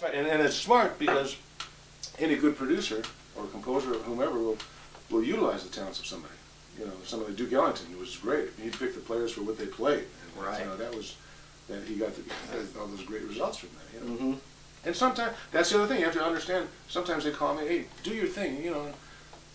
right. And it's smart because any good producer or composer or whomever will utilize the talents of somebody. You know, somebody like Duke Ellington was great. He'd pick the players for what they played. And, right. You know, that he got all those great results from that. You know? Mm-hmm. And sometimes, that's the other thing, you have to understand, sometimes they call me, hey, do your thing, you know.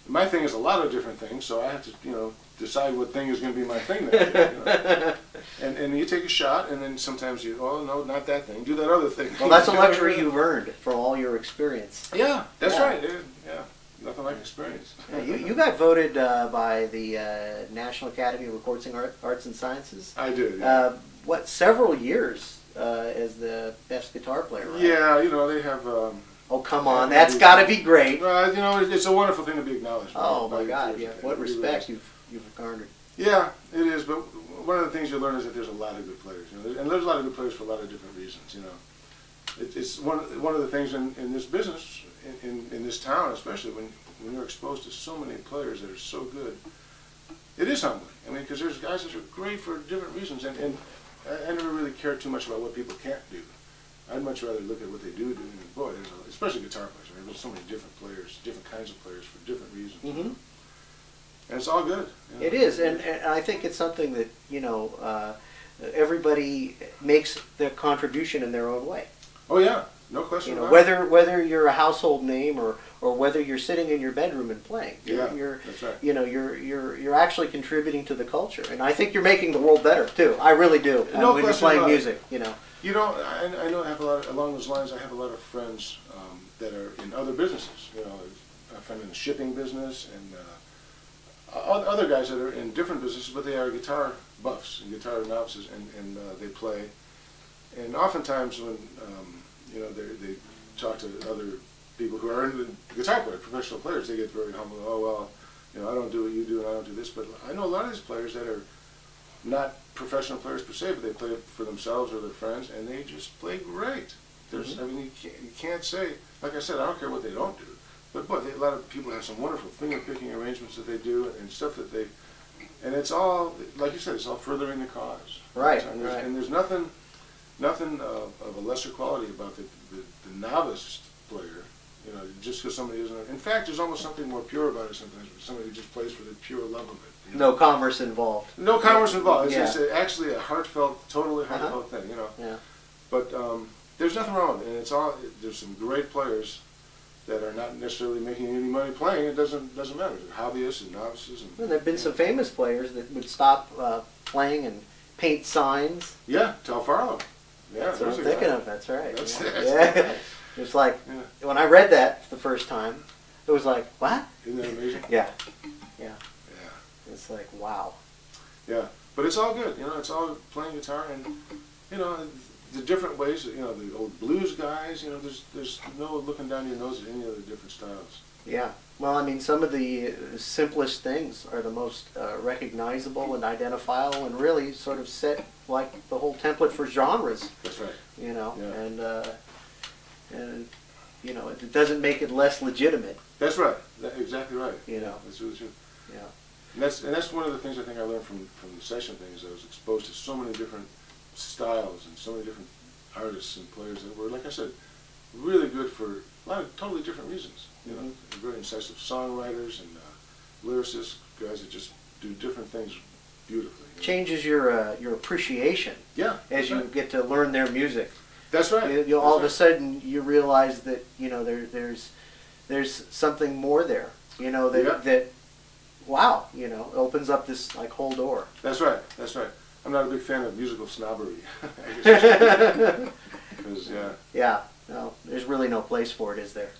My thing is a lot of different things, so I have to, you know, decide what thing is going to be my thing then. You know? And you take a shot, and then sometimes you, oh, no, not that thing, do that other thing. Well, that's a luxury you've earned from all your experience. Yeah, that's yeah. right, dude. Yeah, nothing like experience. Yeah, you got voted by the National Academy of Recording Arts and Sciences. I did, yeah. What, several years as the best guitar player, right? Yeah, you know, they have... oh, come on, that's got to be great. You know, it's a wonderful thing to be acknowledged. Oh, my God, yeah. What respect you've garnered. Yeah, it is, but one of the things you learn is that there's a lot of good players, you know, and there's a lot of good players for a lot of different reasons, you know. It's one of the things in this business, in this town especially, when you're exposed to so many players that are so good, it is humbling. I mean, because there's guys that are great for different reasons, and I never really cared too much about what people can't do. I'd much rather look at what they do, and boy, especially guitar players, right? There's so many different players, different kinds of players for different reasons. Mm-hmm. You know? And it's all good. You know? It is, and I think it's something that, you know, everybody makes their contribution in their own way. Oh yeah, no question you know, about it. Whether you're a household name or whether you're sitting in your bedroom and playing, you're that's right. You know, you're actually contributing to the culture, and I think you're making the world better too. I really do. No when you're playing music, you know. You know, I know I have a lot along those lines. I have a lot of friends that are in other businesses. You know, a friend in the shipping business, and other guys that are in different businesses, but they are guitar buffs and guitar novices, and they play. And oftentimes when you know they talk to other people who are in the guitar players, professional players, they get very humble. Oh well, you know, I don't do what you do, and I don't do this. But I know a lot of these players that are not professional players per se, but they play for themselves or their friends, and they just play great. There's, Mm-hmm. I mean, you can't say, like I said, I don't care what they don't do, but boy, a lot of people have some wonderful finger picking arrangements that they do and stuff that they, and it's all, like you said, it's all furthering the cause. Right, And right. and there's nothing of a lesser quality about the novice player. You know, just because somebody isn't. In fact, there's almost something more pure about it sometimes. Somebody who just plays for the pure love of it. You know? No commerce involved. No commerce involved. It's Yeah. just actually a heartfelt, totally heartfelt thing. You know. Yeah. But there's nothing wrong with it. And it's all. There's some great players that are not necessarily making any money playing. It doesn't matter. They're hobbyists and novices. And Well, there have been some famous players that would stop playing and paint signs. yeah, Tel Farlow. Yeah, That's what I'm there's a thinking guy. of. That's right. That's- yeah. that's Yeah. right. It's like Yeah. when I read that the first time, it was like, what? Isn't that amazing? Yeah. Yeah. It's like, wow. Yeah, but it's all good. You know, it's all playing guitar, and you know the different ways. You know, the old blues guys. You know, there's no looking down your nose at any of the different styles. Yeah. Well, I mean, some of the simplest things are the most recognizable and identifiable, and really sort of set like the whole template for genres. That's right. You know, Yeah. and you know, it doesn't make it less legitimate. That's right. Exactly right. You know. That's really true. Yeah. And that's one of the things I think I learned from the session thing is I was exposed to so many different styles and so many different artists and players that were, like I said, really good for a lot of totally different reasons. You know, very incisive songwriters and lyricists, guys that just do different things beautifully. You know? Changes your appreciation. Yeah. As you get to learn their music. That's right. You all of a sudden you realize that, you know, there's something more there. You know, that wow, you know, opens up this like whole door. That's right. That's right. I'm not a big fan of musical snobbery. Because yeah, no, there's really no place for it, is there?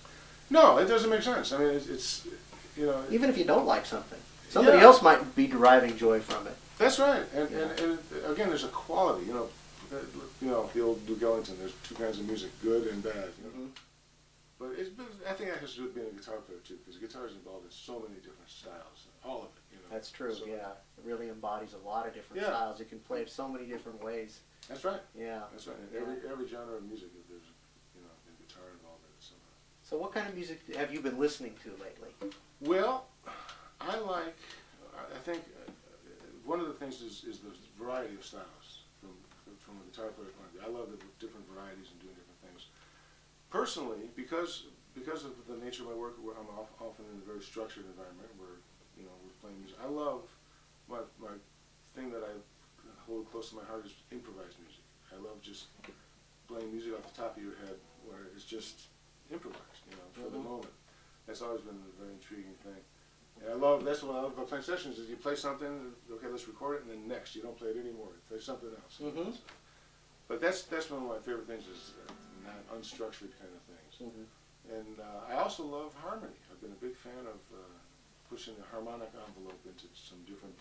No, it doesn't make sense. I mean, it's you know. Even if you don't like something, somebody else might be deriving joy from it. That's right. And again, there's a quality. You know, the old Duke Ellington. There's two kinds of music: good and bad. You know? But I think that has to do with being a guitar player too, because guitar is involved in so many different styles, all of it. You know. That's true. So, yeah, it really embodies a lot of different styles. It can play it so many different ways. That's right. Yeah. That's right. In every genre of music, there's a guitar involved in it somehow. So, what kind of music have you been listening to lately? Well, I think one of the things is the variety of styles from a guitar player point of view. I love the different varieties and doing different things. personally, because of the nature of my work, where I'm often in a very structured environment where we're playing music. I love my thing that I hold close to my heart is improvised music. I love just playing music off the top of your head where it's just improvised, for the moment. That's always been a very intriguing thing. And that's what I love about playing sessions is you play something, okay, let's record it, and then next, you don't play it anymore. You play something else. But that's one of my favorite things is not unstructured kind of things. And I also love harmony. I've been a big fan of pushing the harmonic envelope into some different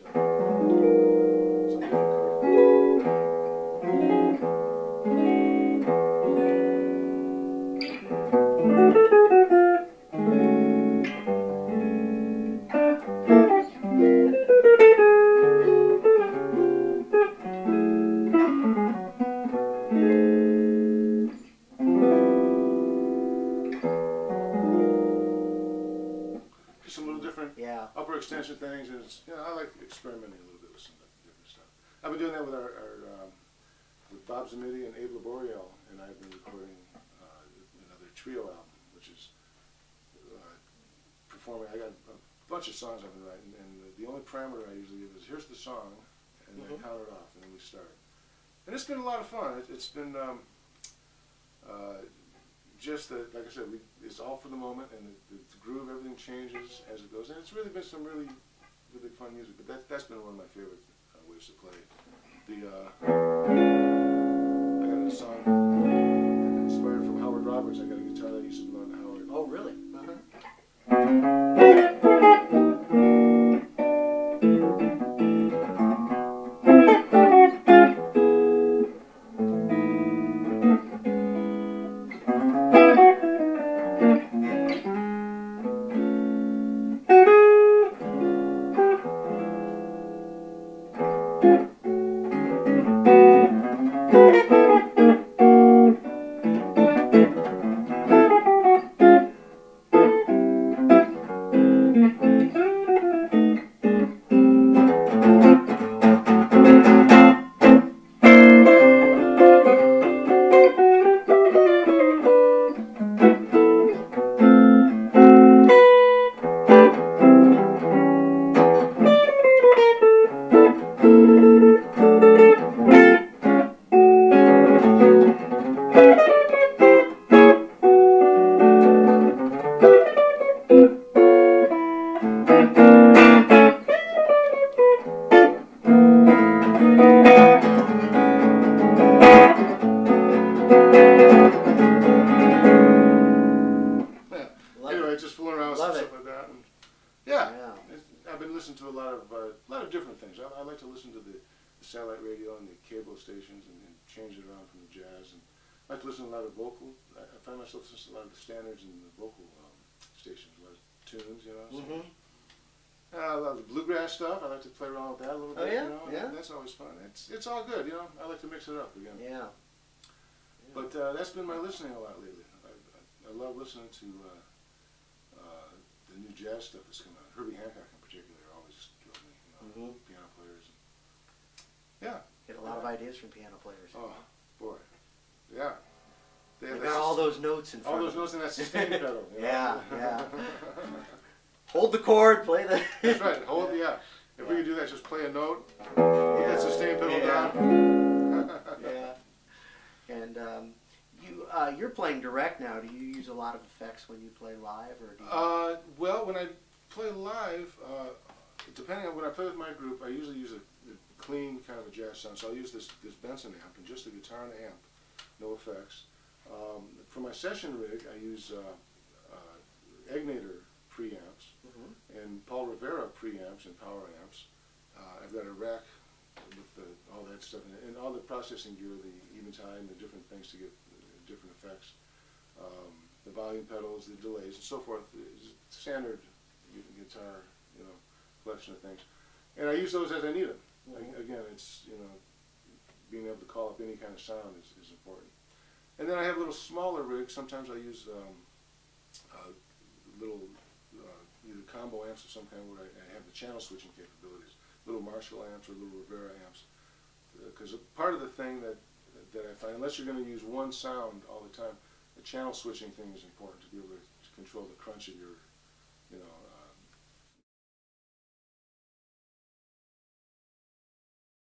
some little different upper extension things, and I like experimenting a little bit with some different stuff. I've been doing that with with Bob Zamidi and Abe Laboriel, and I've been recording another trio album, which is performing. I got a bunch of songs I've been writing, and the only parameter I usually give is here's the song, and then count it off, and then we start. And it's been a lot of fun. It's been just that, like I said, it's all for the moment, and the groove, everything changes as it goes. And it's really been some really fun music. But that's been one of my favorite ways to play. I got a song inspired from Howard Roberts. I got a guitar that I used to belong to Howard. Oh, really? I've been listening to a lot of different things. I like to listen to the satellite radio and the cable stations and change it around from the jazz. And I like to listen to a lot of vocal. I find myself listening to a lot of the standards and the vocal stations, a lot of tunes, So, a lot of the bluegrass stuff. I like to play around with that a little bit. Yeah. That's always fun. It's all good, I like to mix it up again. Yeah. But that's been my listening a lot lately. I love listening to the new jazz stuff that's coming out. Herbie Hancock in particular always drove me, piano players. Yeah. Get a lot of ideas from piano players. Oh, boy. Yeah. They got all those notes in front of them. All those notes in that sustain pedal. Yeah. Hold the chord, play the... That's right. If we could do that, just play a note, put that sustain pedal down. And you're playing direct now. Do you use a lot of effects when you play live, or do you... Well, when I play live, depending on when I play with my group, I usually use a clean kind of a jazz sound. So I'll use this Benson amp and just the guitar and amp, no effects. For my session rig, I use Egnater preamps and Paul Rivera preamps and power amps. I've got a rack with all that stuff in it, and all the processing gear, the Eventide, the different things to get different effects, the volume pedals, the delays, and so forth. Standard guitar, collection of things, and I use those as I need them. Again, it's being able to call up any kind of sound is important. And then I have little smaller rigs. Sometimes I use little either combo amps of some kind where I have the channel switching capabilities, little Marshall amps or little Rivera amps. Because part of the thing that I find, unless you're going to use one sound all the time, channel switching thing is important to be able to control the crunch of your, you know,